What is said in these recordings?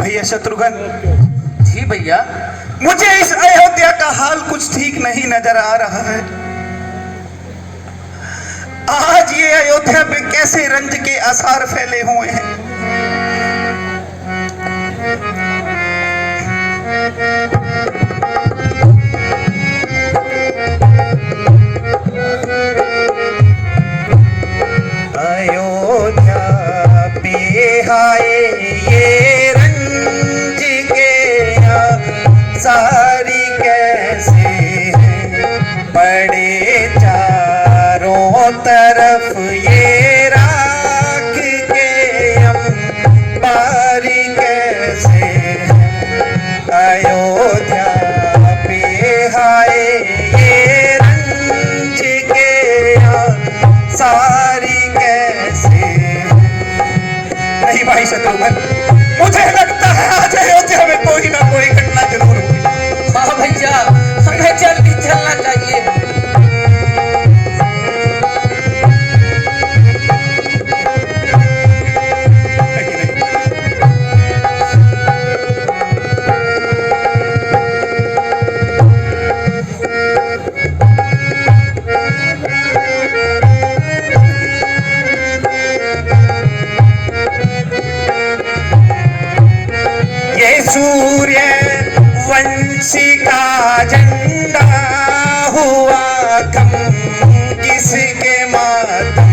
भैया शत्रुघ्न, जी भैया। मुझे इस अयोध्या का हाल कुछ ठीक नहीं नजर आ रहा है। आज ये अयोध्या पे कैसे रंज के आसार फैले हुए हैं। अयोध्या पे हाय ये रंज के सारी कैसे हैं, पड़े चारों तरफ ये राख के अंबारी कैसे हैं। अयोध्या पे हाय ये रंज के सारी कैसे। नहीं भाई शत्रुघ्न, मुझे लगता है आज अयोध्या में कोई ना कोई घटना जरूर हुई। हाँ भैया, हमें जल्दी चलना चाहिए। सूर्य वंशी का झंडा हुआ कम किसके मातम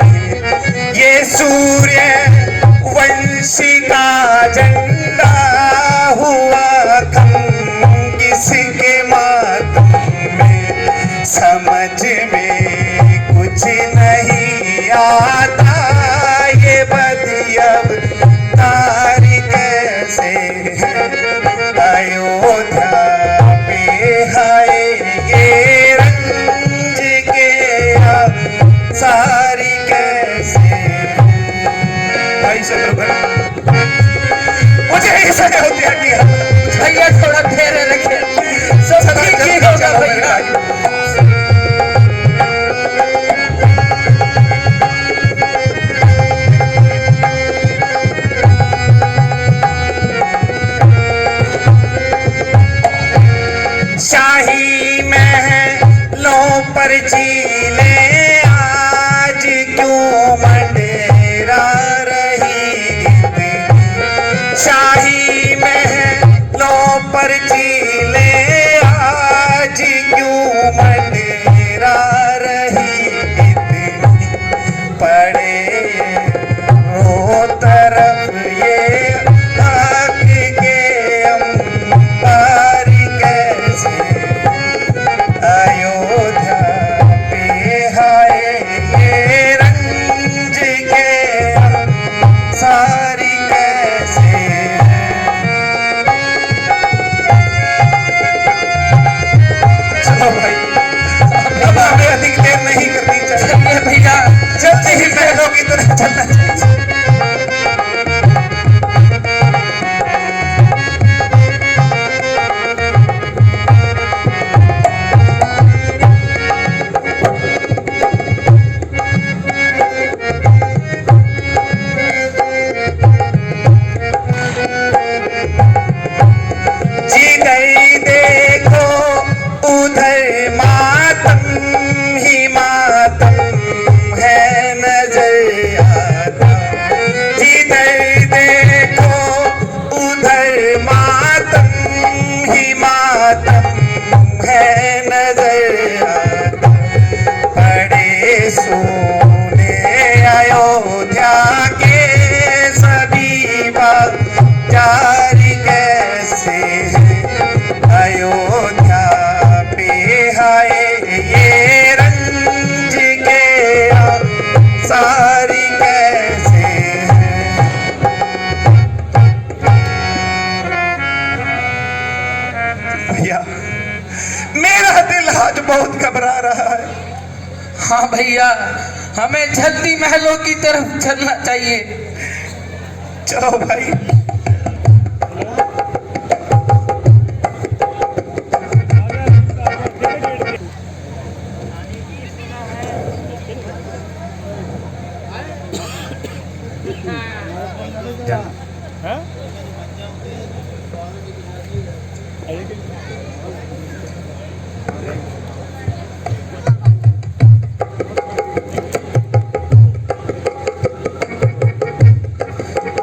में। ये सूर्य वंशी का झंडा हुआ कम किसके मातम में। समझ में कुछ नहीं आता ये बदियब तारी कैसे है। अयोध्या पे हाय ये रंज के सारी कैसे। भाई शत्रुघ्न, मुझे इस अयोध्या की भैया थोड़ा धैर्य रखिए, सब ठीक ही होगा भैया। शाही महलों पर झीलें आज क्यों मंडरा रही। शाही महलों पर झीलें आज क्यों मंडरा रही। पड़े रो तरफ ये आग के अंबारी कैसे। अयोध्या पे हाय ये रंज के सारी कैसे। चलो भाई, अब हमें अधिक देर नहीं करनी चाहिए भैया, जल्दी ही महलों की तरफ चलना चाहिए। जिधर देखो उधर मातम ही मातम है नजर आता। जिधर देखो उधर मातम ही मातम है नजर आता। बड़े सोने अयोध्या के सभी बाजार कैसे हैं। अयोध्या पे हाय ये रंज के सारी कैसे हैं। भैया, मेरा दिल आज बहुत घबरा रहा है। हाँ भैया, हमें जल्दी महलों की तरफ चलना चाहिए। चलो भाई।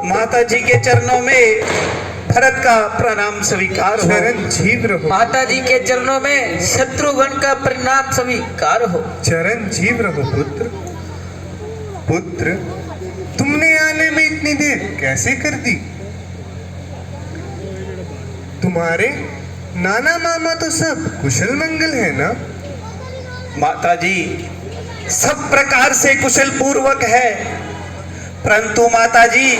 माता जी के चरणों में भरत का प्रणाम स्वीकार हो। चरण जीव रहो, माता जी के चरणों में शत्रुघ्न का प्रणाम स्वीकार हो। चरण जीव रहो पुत्र। पुत्र, तुमने आने में इतनी देर कैसे कर दी? तुम्हारे नाना मामा तो सब कुशल मंगल है ना? माता जी सब प्रकार से कुशल पूर्वक है, परंतु माता जी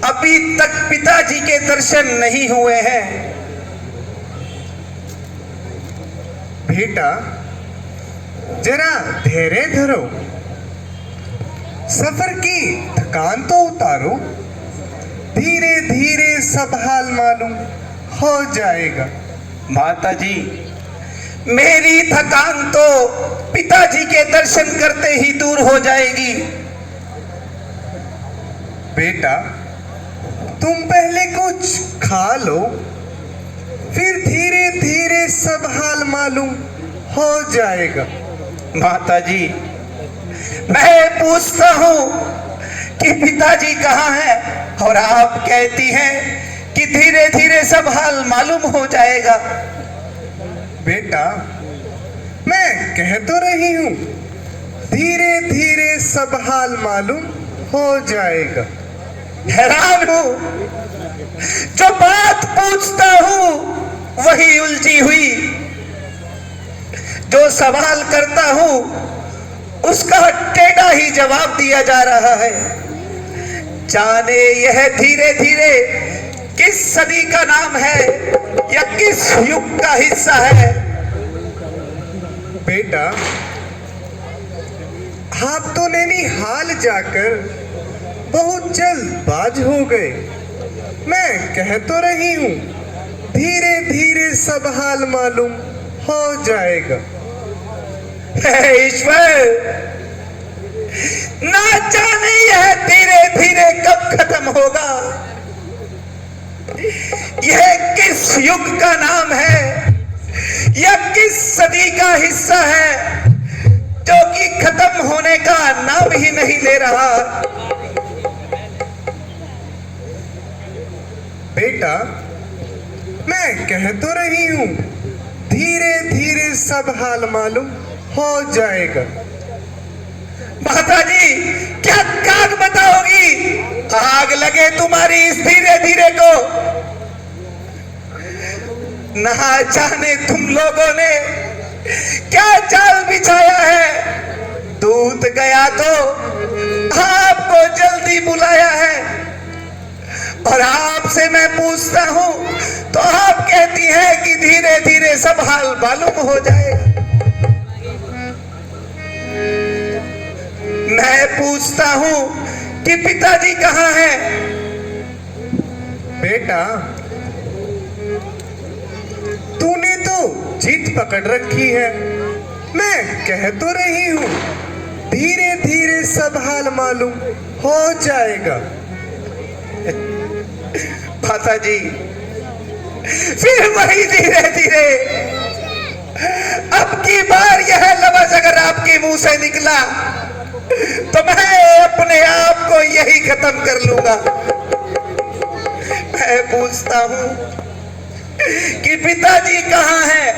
अभी तक पिताजी के दर्शन नहीं हुए हैं। बेटा, जरा धैर्य धरो, सफर की थकान तो उतारो, धीरे धीरे सब हाल मालूम हो जाएगा। माता जी मेरी थकान तो पिताजी के दर्शन करते ही दूर हो जाएगी। बेटा, तुम पहले कुछ खा लो, फिर धीरे धीरे सब हाल मालूम हो जाएगा। माता जी मैं पूछता हूँ कि पिताजी कहाँ हैं, और आप कहती हैं कि धीरे धीरे सब हाल मालूम हो जाएगा। बेटा, मैं कह तो रही हूँ धीरे धीरे सब हाल मालूम हो जाएगा। हैरान हूँ, जो बात पूछता हूँ वही उलझी हुई, जो सवाल करता हूँ उसका टेढ़ा ही जवाब दिया जा रहा है। जाने यह धीरे धीरे किस सदी का नाम है या किस युग का हिस्सा है। बेटा, आप तो नैनीहाल जाकर बहुत जल्दबाज हो गए। मैं कह तो रही हूँ धीरे धीरे सब हाल मालूम हो जाएगा। हे ईश्वर, ना जाने यह धीरे धीरे कब खत्म होगा। यह किस युग का नाम है या किस सदी का हिस्सा है जो कि खत्म होने का नाम ही नहीं ले रहा। बेटा, मैं कह तो रही हूँ धीरे धीरे सब हाल मालूम हो जाएगा। माता जी क्या काग बताओगी? आग लगे तुम्हारी इस धीरे धीरे को। ना जाने तुम लोगों ने क्या जाल बिछाया है। दूत गया तो आपको जल्दी बुलाया है, और आपसे मैं पूछता हूं तो आप कहती हैं कि धीरे धीरे सब हाल मालूम हो जाएगा। मैं पूछता हूं कि पिताजी कहाँ हैं? बेटा, तूने तो जिद पकड़ रखी है। मैं कह तो रही हूँ धीरे धीरे सब हाल मालूम हो जाएगा। माता जी फिर वही धीरे धीरे। अब की बार यह लफ्ज अगर आपके मुंह से निकला तो मैं अपने आप को यही खत्म कर लूंगा। मैं पूछता हूं कि पिताजी कहाँ हैं?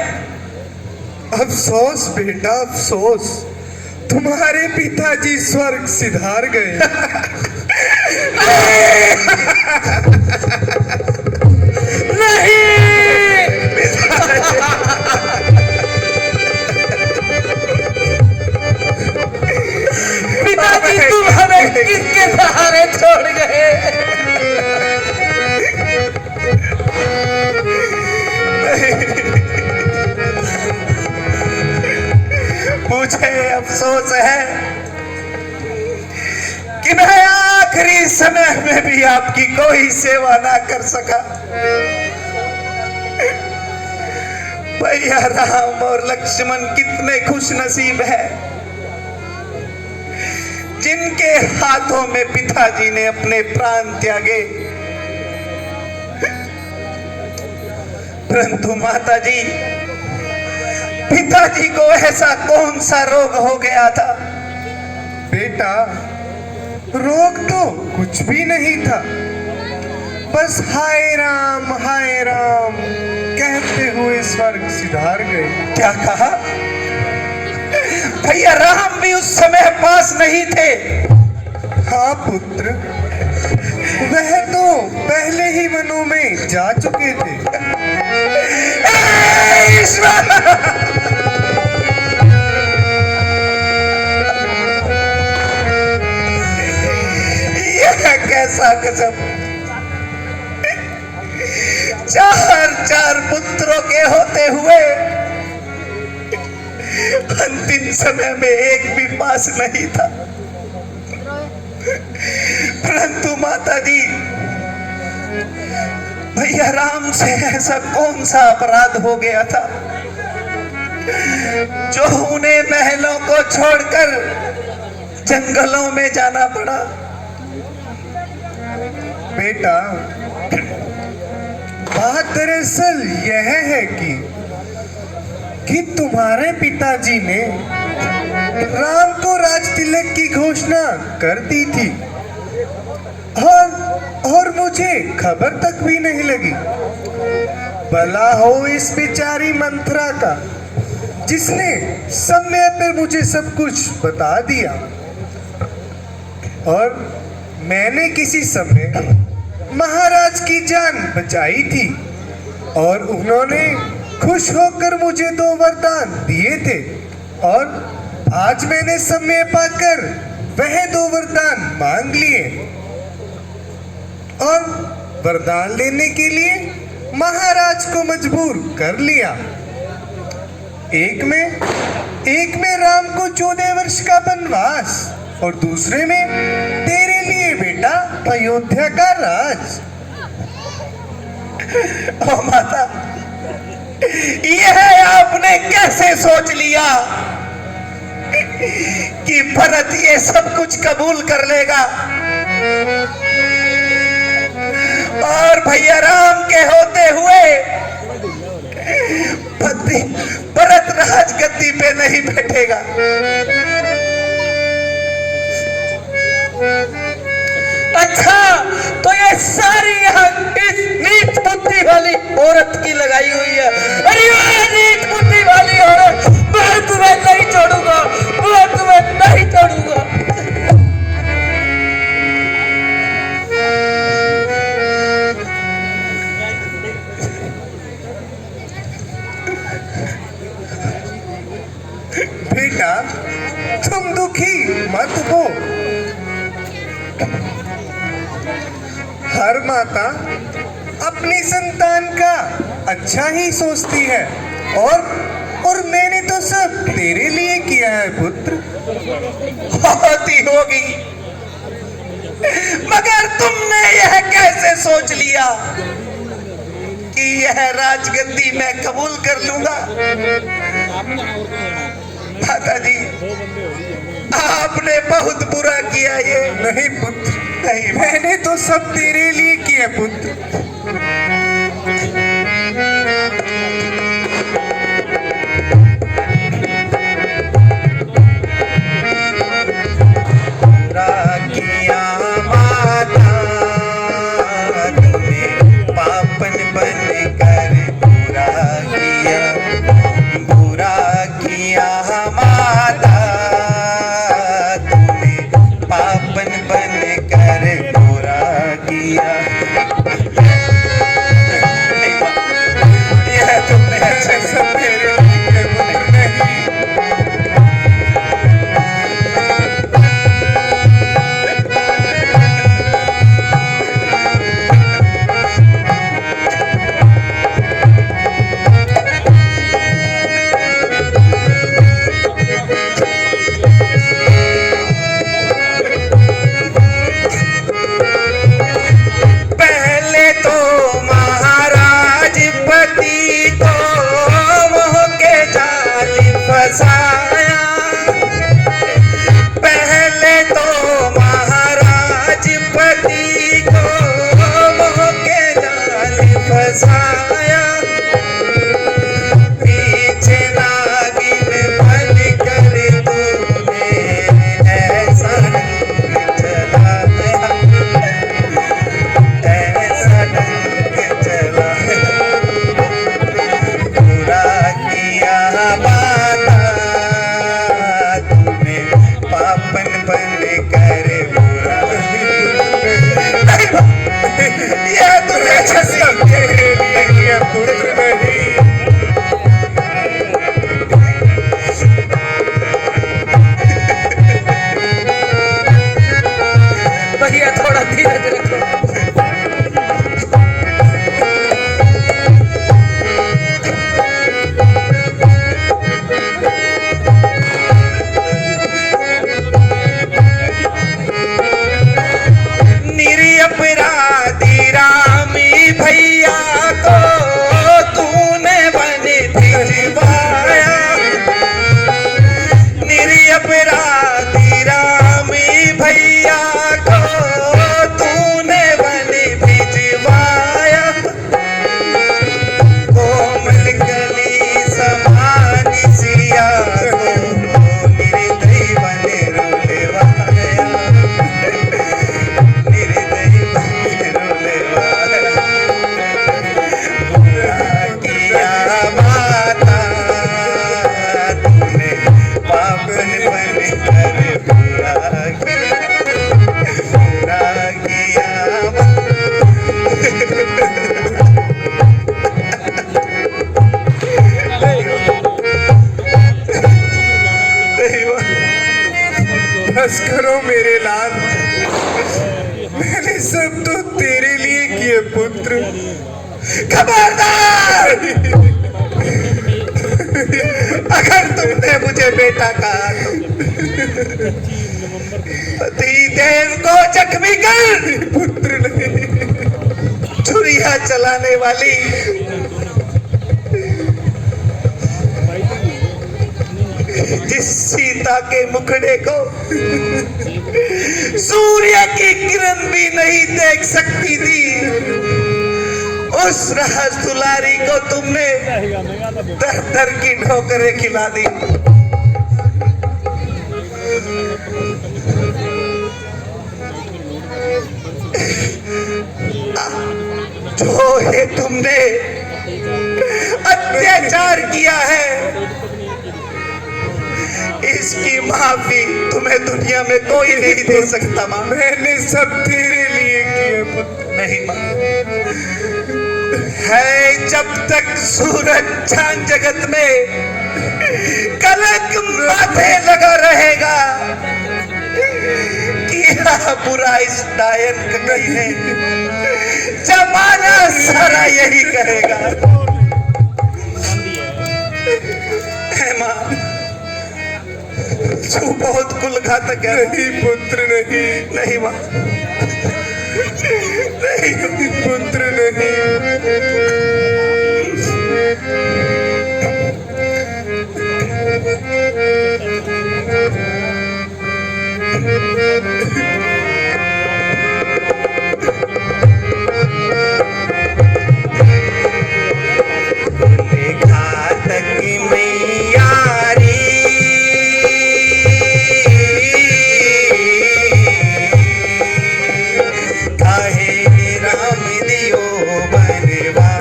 अफसोस बेटा, अफसोस, तुम्हारे पिताजी स्वर्ग सिधार गए। पिताजी तुम्हारे किसके सहारे छोड़ गए? मुझे अफसोस है कि मैं आखिरी समय में भी आपकी कोई सेवा ना कर सका। भैया राम और लक्ष्मण कितने खुश नसीब है जिनके हाथों में पिताजी ने अपने प्राण त्यागे। परंतु माता जी, पिताजी को ऐसा कौन सा रोग हो गया था? बेटा, रोग तो कुछ भी नहीं था, बस हाय राम कहते हुए स्वर्ग सिधार गए। क्या कहा? भैया राम भी उस समय पास नहीं थे? हाँ पुत्र, वह तो पहले ही वनों में जा चुके थे। ईश्वर! यह कैसा गजब! चार पुत्रों के होते हुए अंतिम समय में एक भी पास नहीं था। परंतु माता जी, भैया राम से ऐसा कौन सा अपराध हो गया था जो उन्हें महलों को छोड़कर जंगलों में जाना पड़ा? बेटा, बात दरअसल यह है कि तुम्हारे पिताजी ने राम को राज तिलक की घोषणा कर दी थी और मुझे खबर तक भी नहीं लगी। भला हो इस बेचारी मंथरा का, जिसने समय पर मुझे सब कुछ बता दिया, और मैंने किसी समय महाराज की जान बचाई थी और उन्होंने खुश होकर मुझे 2 वरदान दिए थे, और आज मैंने समय पाकर वह 2 वरदान मांग लिए और वरदान लेने के लिए महाराज को मजबूर कर लिया। एक में राम को 14 वर्ष का वनवास, और दूसरे में तेरे लिए बेटा अयोध्या का राज। ओ माता, यह आपने कैसे सोच लिया कि भरत ये सब कुछ कबूल कर लेगा और भैया राम के होते हुए भरत राजगद्दी पे नहीं बैठेगा? अच्छा, तो ये सारी यहाँ इस नीच बुद्धि वाली औरत की लगाई हुई है। अरे ये नीच बुद्धि वाली औरत, मैं तुम्हें नहीं छोड़ूंगा, मैं तुम्हें नहीं छोड़ूंगा। बेटा, तुम दुखी मत हो। हर माता अपनी संतान का अच्छा ही सोचती है, और मैंने तो सब तेरे लिए किया है पुत्र। होती होगी, मगर तुमने यह कैसे सोच लिया कि यह राजगद्दी मैं कबूल कर लूंगा? माता जी, आपने बहुत बुरा किया ये। नहीं पुत्र, नहीं, मैंने तो सब तेरे लिए किया पुत्र। बुरा किया माता तूने, पापन बन कर बुरा किया माता तूने, पापन बन कर बुरा किया। यह तुमने अच्छे से मेरे लिए नहीं। पहले तो महाराज पति को मोह के जाल फसाया, पुत्र। खबरदार, अगर तुमने मुझे बेटा कहा तो पतिदेव को जख्मी कर। पुत्र नहीं। छुरिया चलाने वाली जिस सीता के मुखड़े को सूर्य की किरण भी नहीं देख सकती थी, उस राज दुलारी को तुमने दर दर की ठोकरें खिला दी। जो है तुमने अत्याचार किया है, इसकी माफी तुम्हें दुनिया में कोई नहीं दे सकता मां। मैंने सब तेरे लिए किया पुत्र। नहीं मां, है जब तक सूरज चांद जगत में कलंक माथे लगा रहेगा, किया बुरा इस डायन का कहीं है, जमाना सारा यही कहेगा। है मां, तू बहुत कुल घातक है। नहीं पुत्र नहीं। नहीं मां, नहीं पुत्र नहीं। घातक मैया रे, काहे राम दियो बनवा,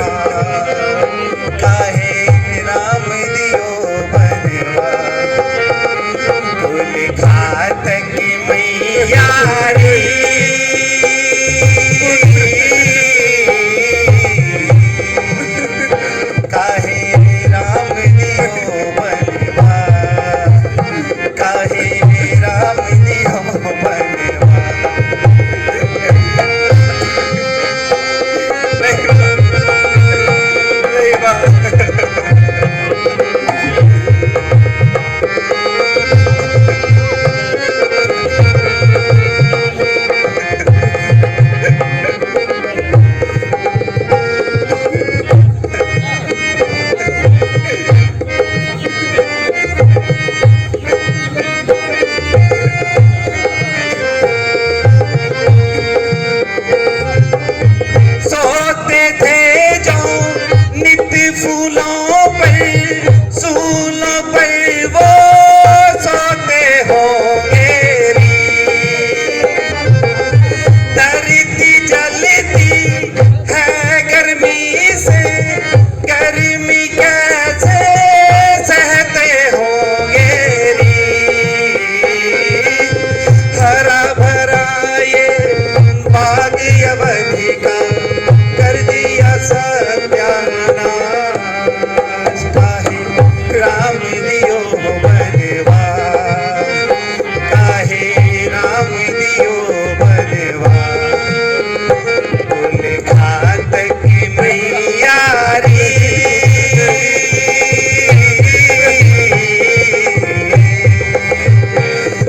काहे राम दियो बनवा। कुल घातक मैया रे, काहे राम दियो बनवा, काहे राम दियो बनवा। नहीं बात। सोते थे जो नित फूलों पर, सूलों पर वो सोते होंगे री। धरती जलती है गर्मी से, गर्मी कैसे सहते होंगे री। हरा भरा ये बाग अवधि का कर दिया सत्यानाश, काहे राम दियो बनवा, काहे राम दियो बनवा। कुल घातक मैया रे,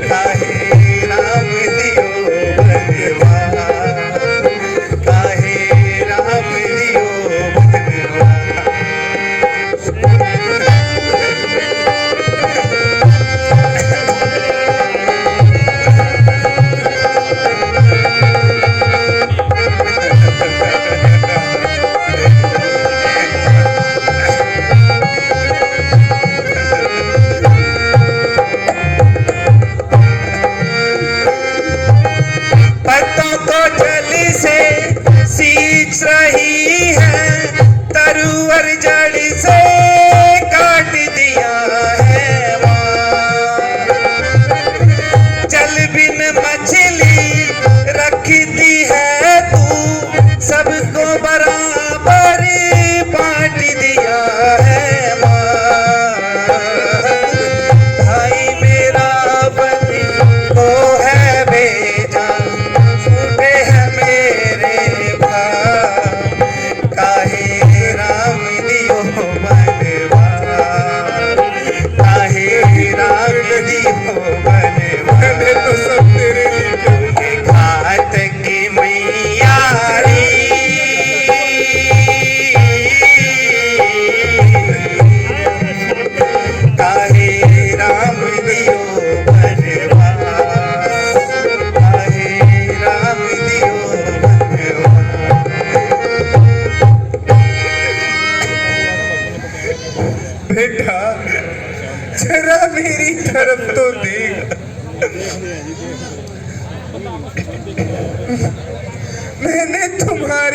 काहे राम दियो बनवा, काहे राम दियो बनवा। पत्तों को जल से सींच रही है, तरुवर जड़ से काट दिया है मां। जल बिन मछली रखती है तू, सबको बराबर बांट दिया है मां। भाई मेरा पति तो है बेजान, छूटे हैं मेरे भाई।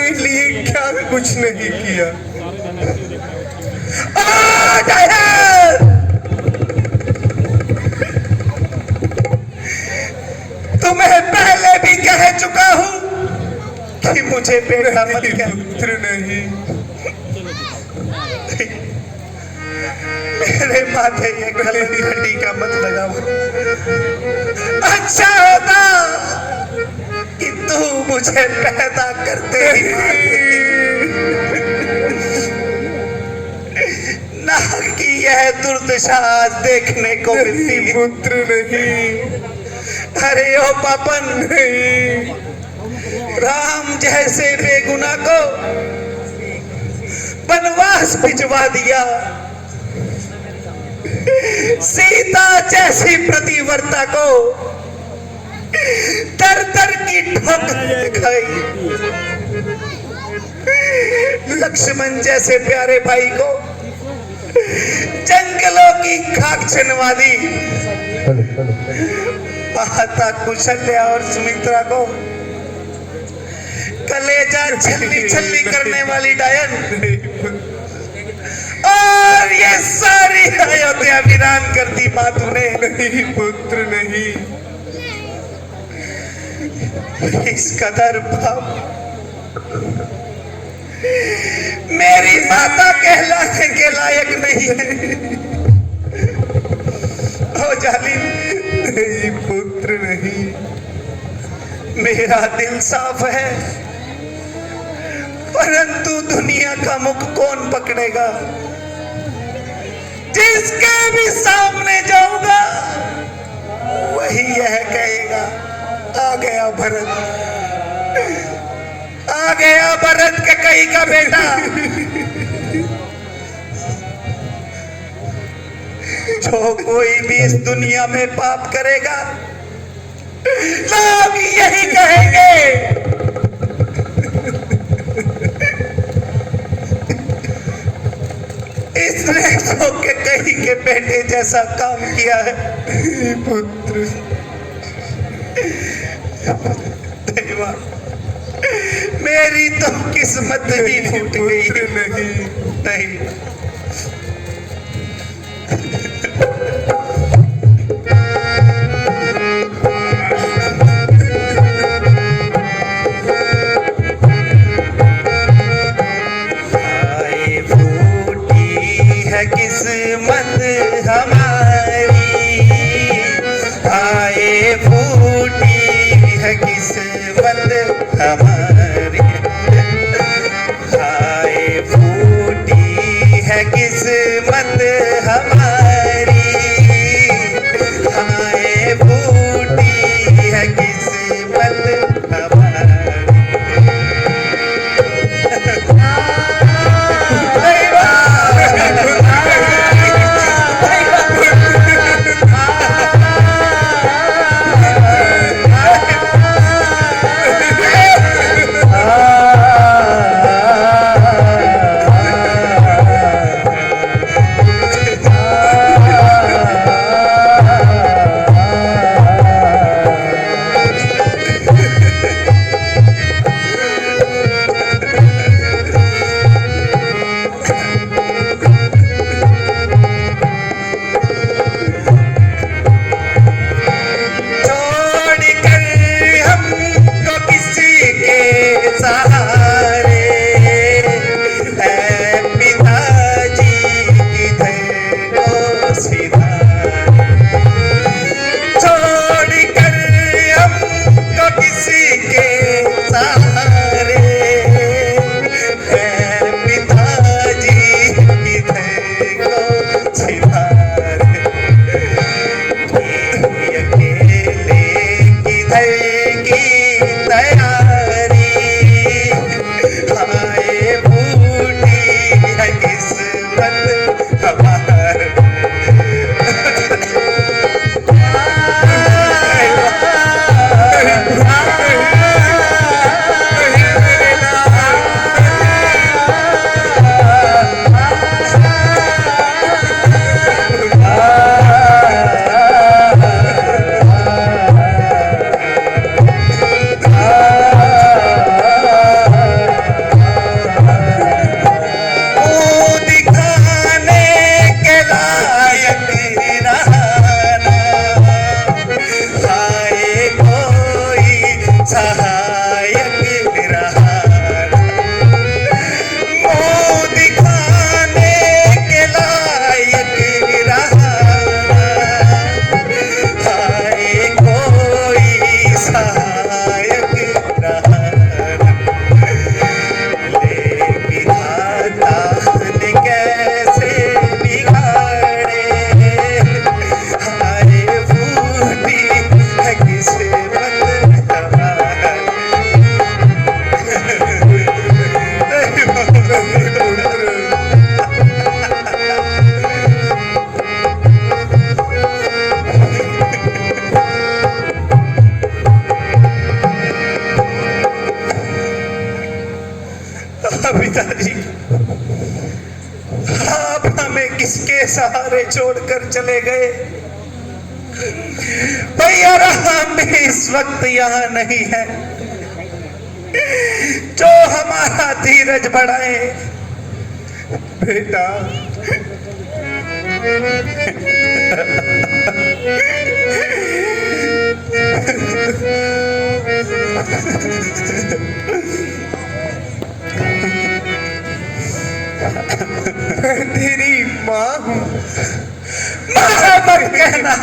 तुम्हारे लिए क्या कुछ नहीं किया। डायन, तुम्हें पहले भी कह चुका हूं कि मुझे बेटा मत नहीं कह। पुत्र नहीं। मेरे माथे ये घड़ी का मत लगाओ। अच्छा होता कि तू मुझे पैदा करते ही मार देती। ना कि यह दुर्दशा आज देखने को मिलती। नहीं पुत्र नहीं। अरे ओ पापन, नहीं राम जैसे बेगुनाह को वनवास भिजवा दिया, सीता जैसी प्रतिवर्ता को दर दर की ठोकर खाई, लक्ष्मण जैसे प्यारे भाई को जंगलों की खाक छिनवा दी, माता कुशल्या और सुमित्रा को कलेजा छल्ली छल्ली करने वाली डायन, और ये सारी अयोध्या वीरान कर दी माँ तूने। नहीं पुत्र नहीं। इस कदर पाप मेरी माता कहलाने के लायक नहीं है। ओ जालिम, नहीं पुत्र नहीं। मेरा दिल साफ है, परंतु दुनिया का मुख कौन पकड़ेगा। जिसके भी सामने जाऊंगा वही यह कहेगा, आ गया भरत, आ गया भरत के कई का बेटा। जो कोई भी इस दुनिया में पाप करेगा लोग यही कहेंगे, इसने तो के कहीं के बेटे जैसा काम किया है। पुत्र देवा, मेरी तो किस्मत ही फूट गई। पुत्र नहीं। नहीं, आए फूटी है किस्मत हमारी, आए फूटी है किस्मत हमारी, आए फूटी है किस्मत हमारी, आए फूटी है किस्मत हमारी। पिताजी, आप हमें किसके सहारे छोड़कर चले गए? भैया राम भी इस वक्त यहाँ नहीं है जो हमारा धीरज बढ़ाए। बेटा, मैं तेरी माँ हूँ। माँ मत कहना।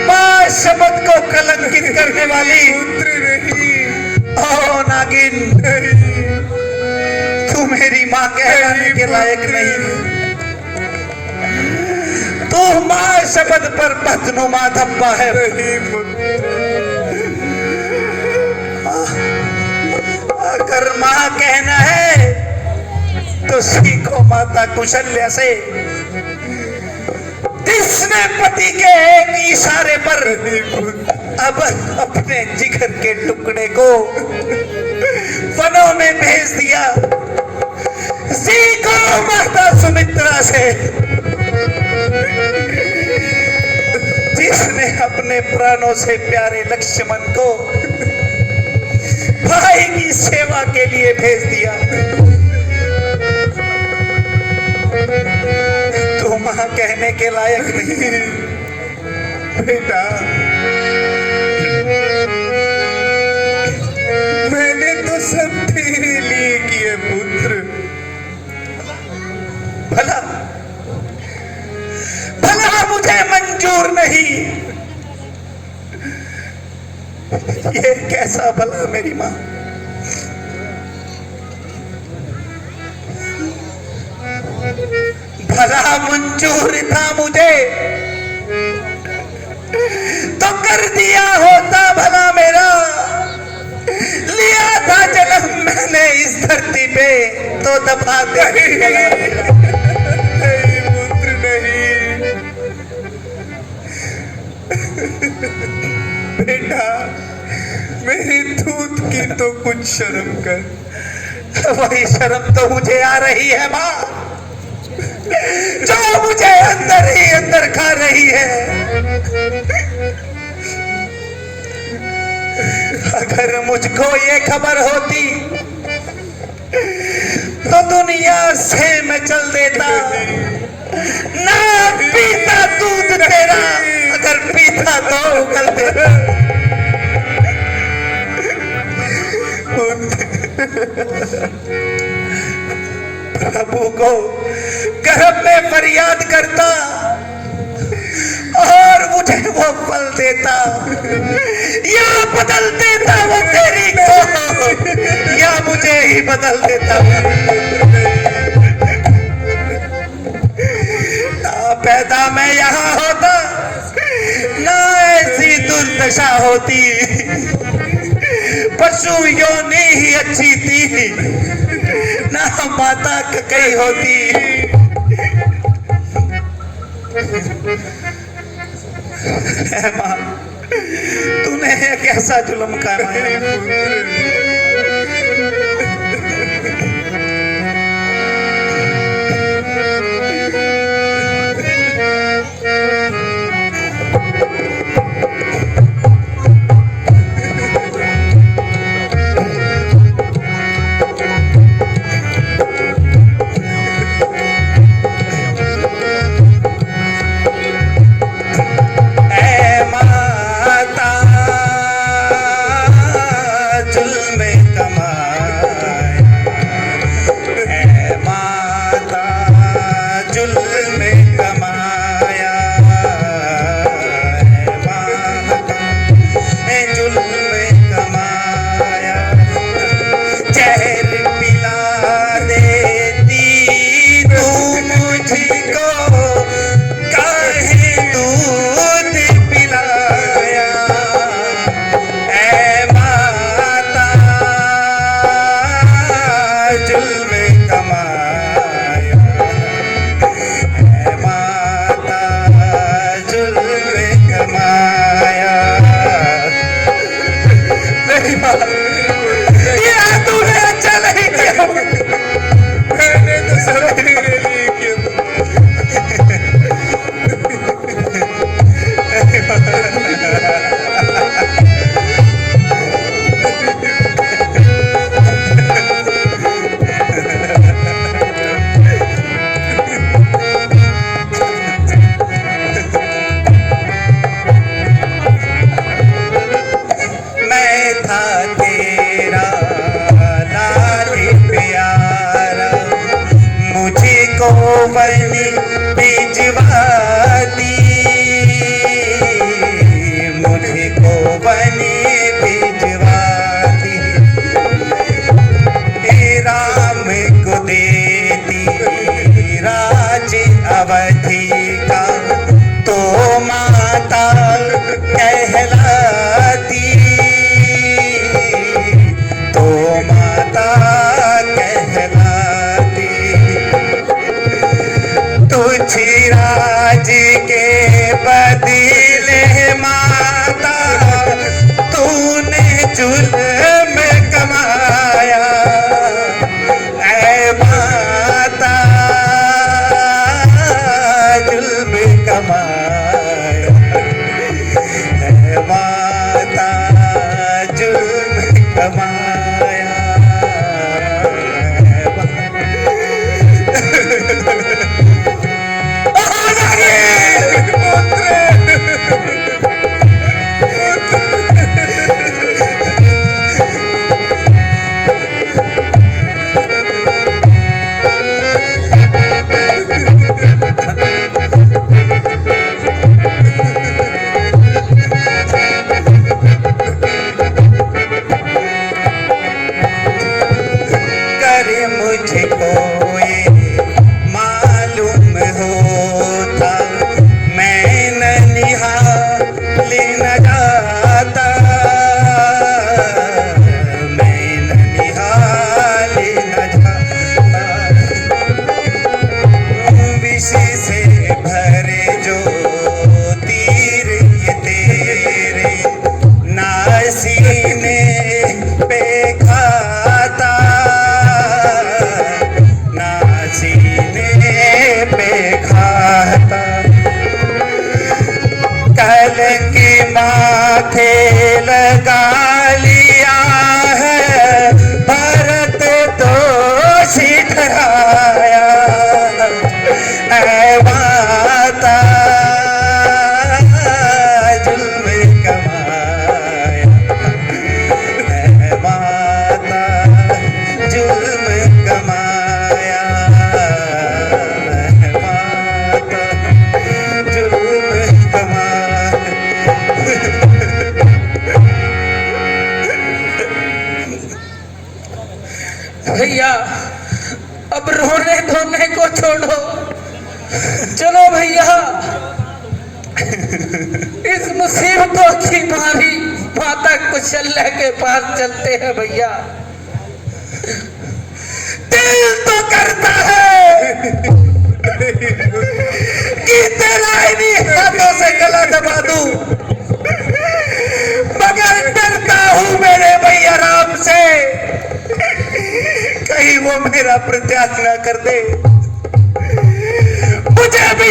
माँ शब्द को कलंकित करने वाली पुत्र नहीं। ओ नागिन, तू मेरी माँ कहलाने के लायक नहीं। तू माँ शब्द पर बदनुमा धब्बा है। अगर माँ कहना है तो सीखो माता कुशल्या से, जिसने पति के एक इशारे पर अब अपने जिगर के टुकड़े को वनों में भेज दिया। सीखो माता सुमित्रा से, जिसने अपने प्राणों से प्यारे लक्ष्मण को भाई की सेवा के लिए भेज दिया। तो मां कहने के लायक नहीं। बेटा, मैंने तो सब तेरे लिए किए पुत्र। भला भला मुझे मंजूर नहीं। ये कैसा भला मेरी माँ? भला मंजूर था मुझे तो कर दिया होता भला मेरा। लिया था जन्म मैंने इस धरती पे तो दबा दे। नहीं पुत्र नहीं। बेटा, मेरी दूध की तो कुछ शर्म कर। वही शर्म तो मुझे आ रही है माँ, जो मुझे अंदर ही अंदर खा रही है। अगर मुझको ये खबर होती तो दुनिया से मैं चल देता। ना पीता दूध तेरा, अगर पीता तो उगल देता। प्रभु को गर्भ में फरियाद करता और मुझे वो फल देता, या बदल देता वो तेरी को, या मुझे ही बदल देता। ना पैदा मैं यहाँ होता, ना ऐसी दुर्दशा होती। पशु योनि ही अच्छी थी, ना माता कई होती। माँ, तूने कैसा जुल्म कराया। भिजवाती, मुझको बने भिजवाती, राम को देती राज अवधि का, तो माता कहलाती, तो माता कहलाती। तुझ राज के बदले माता तूने जुल्म कमाया, ऐ माता जुल्म कमाया, ऐ माता जुल्म कमाया। मुझको ये मालूम होता, मैं ननिहाल न जाता, मैं ननिहाल न जाता। विष से भरे जो तीर ये तेरे नासीने पे खाता, सीने पे खाता। कल की माथे लगा लिया है, भरत दोषी ठहराया, ऐ माता जुल्म कमाया, ऐ माता जुल्म कमाया, भैया अब रोने धोने को छोड़ो, चलो भैया इस मुसीबतों की मारी माता कुशल्या के पास चलते हैं भैया। दिल तो करता है कि तेरा इन्हीं हाथों से गला दबा दूं, मगर डरता हूं मेरे भैया राम से, कहीं वो मेरा परित्याग ना कर दे। मुझे भी